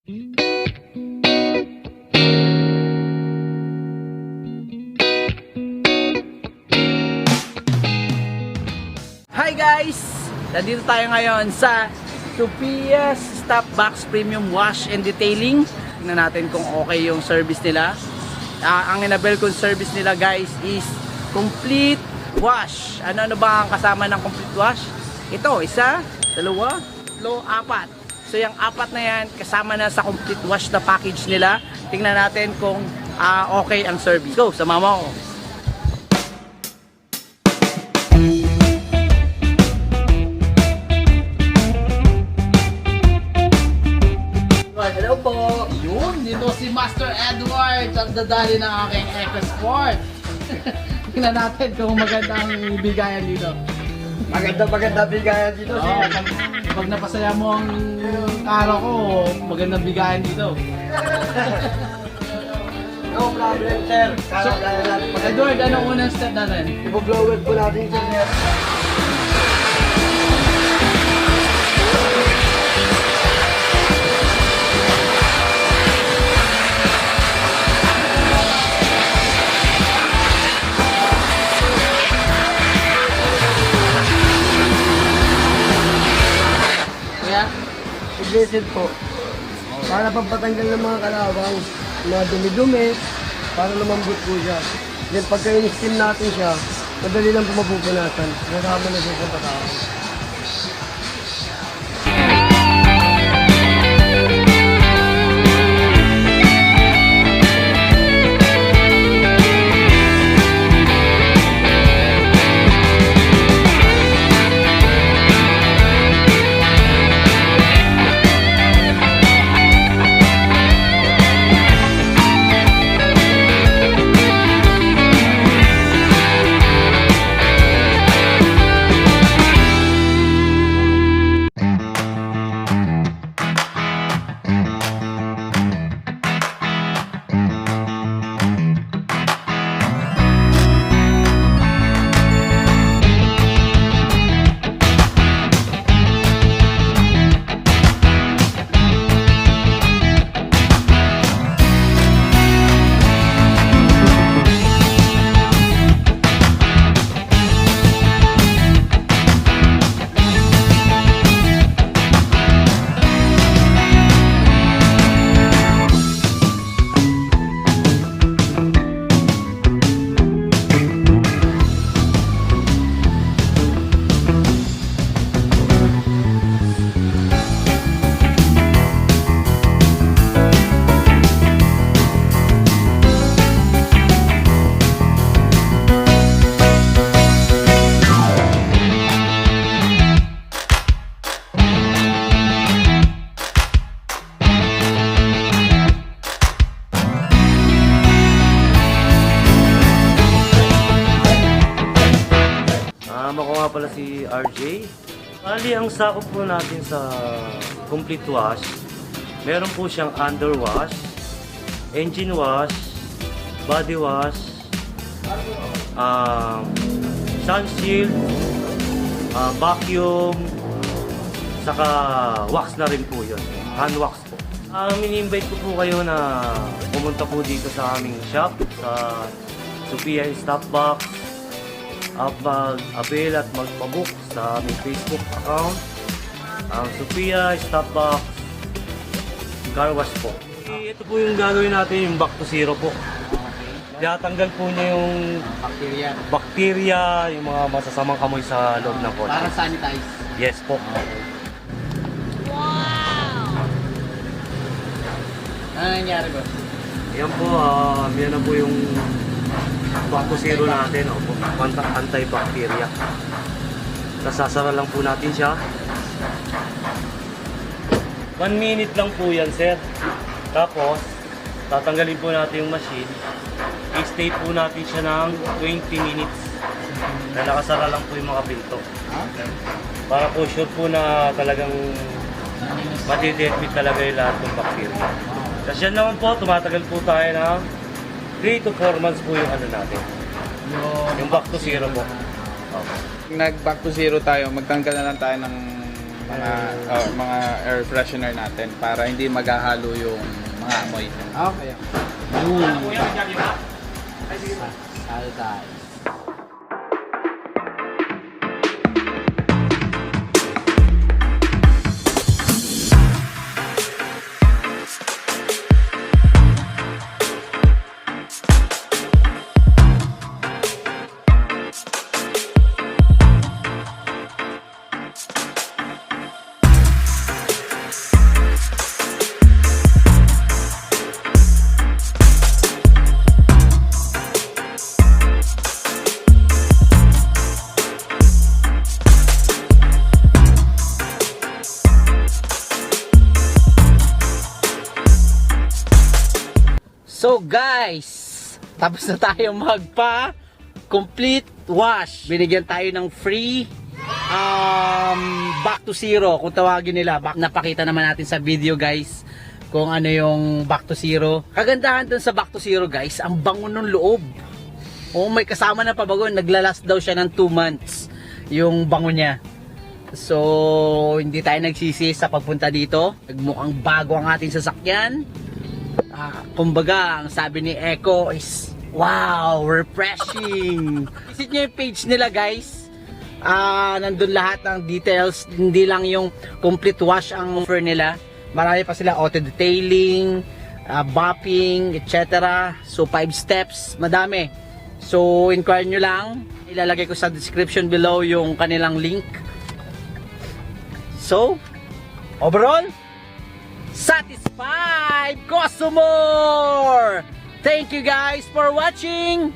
Hi guys! Nandito tayo ngayon sa Sofia's Stop Box Premium Wash and Detailing. Tingnan natin kung okay yung service nila. Ang enable kong service nila guys is complete wash. Ano ba ang kasama ng complete wash? Ito, isa, dalawa, tatlo, apat. So yung apat na yan kasama na sa complete wash na package nila. Tingnan natin kung okay ang service. Go, samama ko. Hello po! Yun, dito si Master Edward ang dadali ng aking EcoSport. Tingnan natin kung magandang bigayan dito. Maganda bigayan dito. Oh, pag napasaya mo ang araw ko, magandang bigayan dito. No problem, sir. Edward, anong unang step natin? Ipo-blower po natin, sir. I-blessed po. Para pampatanggal ng mga kalawang, mga dumi-dumi, para lumambot po siya. Then pagka in-steam natin siya, madali lang po mapupunasan. Nasama na siya sa patawang. Ako nga pala si RJ. Bali, ang sakop po natin sa complete wash, meron po siyang under wash, engine wash, body wash, sun shield, vacuum, saka wax na rin po yun, hand wax po. Mini-invite ko po kayo na pumunta po dito sa aming shop sa Sofia Stop Box, mag-avail at magpabook sa aming Facebook account, ang Sofia Stop Box Car Wash po. Ito po yung gagawin natin, yung back to zero po. Tinatanggal po niya yung bacteria, yung mga masasamang kamoy sa loob ng kotse. Para sanitize. Yes po. Ano nangyari ba? Yan po, yan na po yung back to zero natin, anti-bacteria. Sasara lang po natin siya. 1 minute lang po yan, sir. Tapos, tatanggalin po natin yung machine. I-stay po natin siya ng 20 minutes. Na nakasara lang po yung mga pinto. Para po sure po na talagang matidetmit talaga yung lahat ng bacteria. Kasi yan naman po, tumatagal po tayo ng 3 to 4 months po yung ano natin. Yung back to zero po. Nag back to zero tayo, magtanggal na lang tayo ng mga air freshener natin para hindi maghahalo yung mga amoy. Okay. Salo tayo. So guys, tapos na tayo complete wash. Binigyan tayo ng free back to zero kung tawagin nila. Napakita naman natin sa video guys kung ano yung back to zero. Kagandahan dun sa back to zero guys, ang bango ng loob. Oh, may kasama na pabago, naglalast daw siya ng 2 months yung bango niya. So hindi tayo nagsisi sa pagpunta dito. Nagmukhang bago ang ating sasakyan. Kumbaga, ang sabi ni Echo is, wow, refreshing. Visit nyo yung page nila guys. Nandun lahat ng details. Hindi lang yung complete wash ang offer nila. Marami pa sila auto detailing, bopping, etc. So 5 steps, madami. So inquire nyo lang. Ilalagay ko sa description below yung kanilang link. So overall, satisfied customer! Thank you guys for watching!